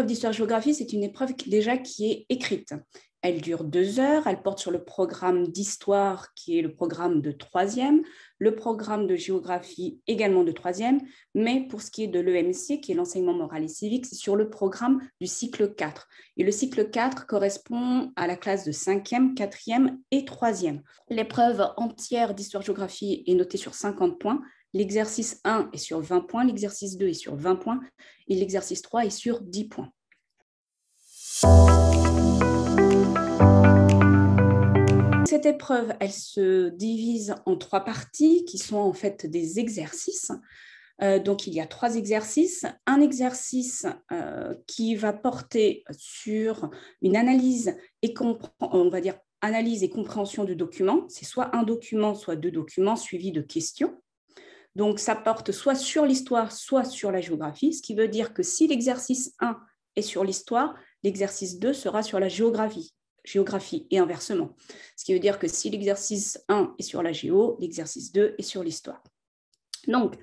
d'histoire-géographie, c'est une épreuve déjà qui est écrite. Elle dure 2 heures, elle porte sur le programme d'histoire qui est le programme de 3e, le programme de géographie également de 3e, mais pour ce qui est de l'EMC, qui est l'enseignement moral et civique, c'est sur le programme du cycle 4. Et le cycle 4 correspond à la classe de 5e, 4e et 3e. L'épreuve entière d'histoire-géographie est notée sur 50 points. L'exercice 1 est sur 20 points, l'exercice 2 est sur 20 points et l'exercice 3 est sur 10 points. Cette épreuve, elle se divise en 3 parties qui sont en fait des exercices. Donc, il y a 3 exercices. Un exercice qui va porter sur une analyse et analyse et compréhension de documents. C'est soit un document, soit 2 documents suivis de questions. Donc, ça porte soit sur l'histoire, soit sur la géographie, ce qui veut dire que si l'exercice 1 est sur l'histoire, l'exercice 2 sera sur la géographie et inversement. Ce qui veut dire que si l'exercice 1 est sur la géo, l'exercice 2 est sur l'histoire. Donc,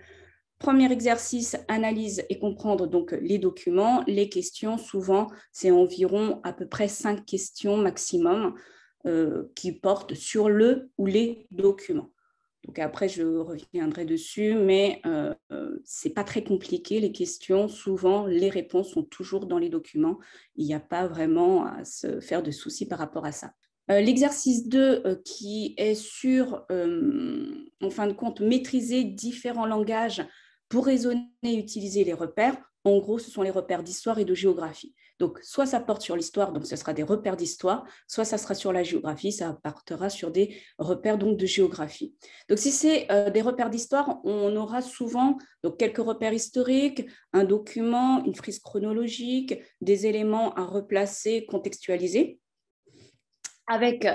premier exercice, analyse et comprendre donc les documents. Les questions, souvent, c'est environ à peu près 5 questions maximum qui portent sur le ou les documents. Donc après, je reviendrai dessus, mais ce n'est pas très compliqué, les questions. Souvent, les réponses sont toujours dans les documents. Il n'y a pas vraiment à se faire de soucis par rapport à ça. L'exercice 2 qui est sur, en fin de compte, maîtriser différents langages pour raisonner et utiliser les repères. En gros, ce sont les repères d'histoire et de géographie. Donc, soit ça porte sur l'histoire, donc ce sera des repères d'histoire, soit ça sera sur la géographie, ça portera sur des repères donc, de géographie. Donc, si c'est des repères d'histoire, on aura souvent donc, quelques repères historiques, un document, une frise chronologique, des éléments à replacer, contextualiser, avec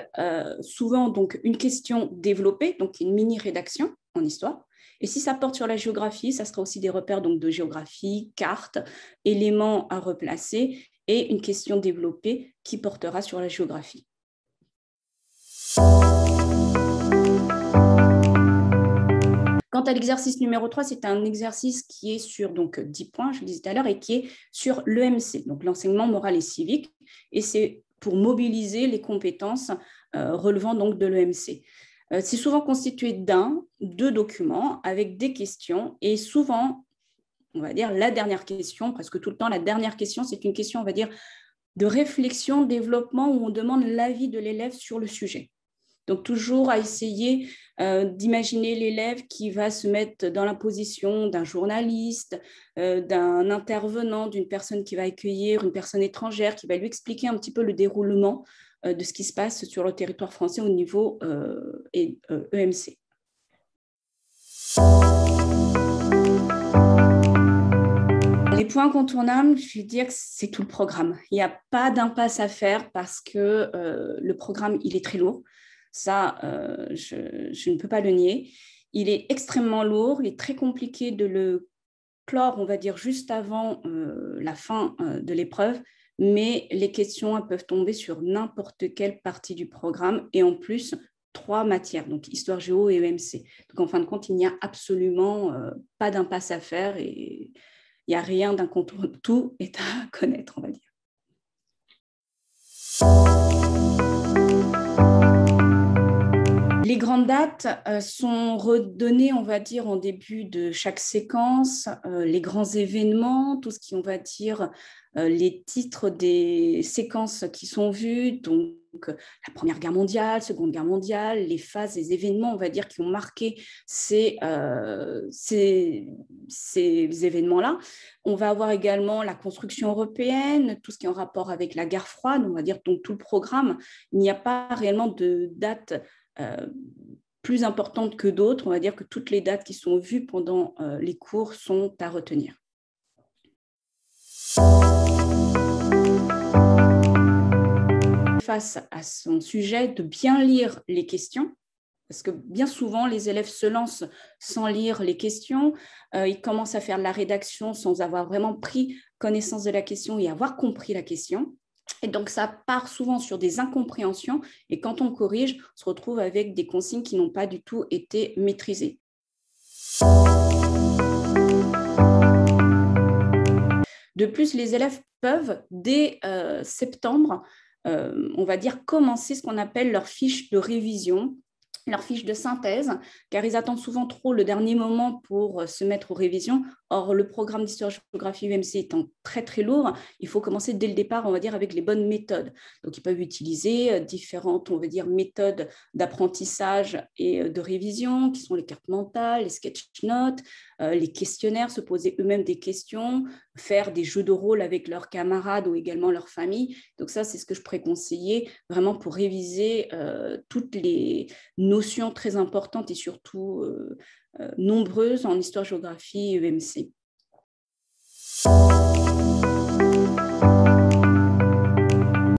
souvent donc, une question développée, donc une mini-rédaction en histoire. Et si ça porte sur la géographie, ça sera aussi des repères donc, de géographie, cartes, éléments à replacer et une question développée qui portera sur la géographie. Quant à l'exercice numéro 3, c'est un exercice qui est sur donc, 10 points, je le disais tout à l'heure, et qui est sur l'EMC, donc l'enseignement moral et civique. Et c'est pour mobiliser les compétences relevant donc, de l'EMC. C'est souvent constitué deux documents avec des questions et souvent, on va dire, la dernière question, presque tout le temps, la dernière question, c'est une question, on va dire, de réflexion, développement où on demande l'avis de l'élève sur le sujet. Donc, toujours à essayer d'imaginer l'élève qui va se mettre dans la position d'un journaliste, d'un intervenant, d'une personne qui va accueillir une personne étrangère, qui va lui expliquer un petit peu le déroulement de ce qui se passe sur le territoire français au niveau EMC. Les points incontournables, je vais dire que c'est tout le programme. Il n'y a pas d'impasse à faire parce que le programme, il est très lourd. Ça, je ne peux pas le nier. Il est extrêmement lourd, il est très compliqué de le clore, on va dire, juste avant la fin de l'épreuve, mais les questions elles peuvent tomber sur n'importe quelle partie du programme et en plus, 3 matières, donc histoire, géo et EMC. Donc, en fin de compte, il n'y a absolument pas d'impasse à faire et il n'y a rien d'incontournable. Tout est à connaître, on va dire. Les grandes dates sont redonnées, on va dire, en début de chaque séquence, les grands événements, tout ce qui, on va dire, les titres des séquences qui sont vues, donc la Première Guerre mondiale, Seconde Guerre mondiale, les phases, les événements, on va dire, qui ont marqué ces événements-là. On va avoir également la construction européenne, tout ce qui est en rapport avec la guerre froide, on va dire, donc tout le programme. Il n'y a pas réellement de date plus importantes que d'autres. On va dire que toutes les dates qui sont vues pendant les cours sont à retenir. Face à son sujet, de bien lire les questions, parce que bien souvent, les élèves se lancent sans lire les questions. Ils commencent à faire de la rédaction sans avoir vraiment pris connaissance de la question et avoir compris la question. Et donc, ça part souvent sur des incompréhensions et quand on corrige, on se retrouve avec des consignes qui n'ont pas du tout été maîtrisées. De plus, les élèves peuvent, dès septembre, on va dire, commencer ce qu'on appelle leur fiche de révision, leur fiche de synthèse, car ils attendent souvent trop le dernier moment pour se mettre aux révisions. Or, le programme d'histoire-géographie UMC étant très, très lourd, il faut commencer dès le départ, on va dire, avec les bonnes méthodes. Donc, ils peuvent utiliser différentes, on va dire, méthodes d'apprentissage et de révision, qui sont les cartes mentales, les sketch notes, les questionnaires, se poser eux-mêmes des questions, faire des jeux de rôle avec leurs camarades ou également leur famille. Donc ça, c'est ce que je pourrais conseiller vraiment pour réviser toutes les notions très importantes et surtout nombreuses en histoire-géographie UMC.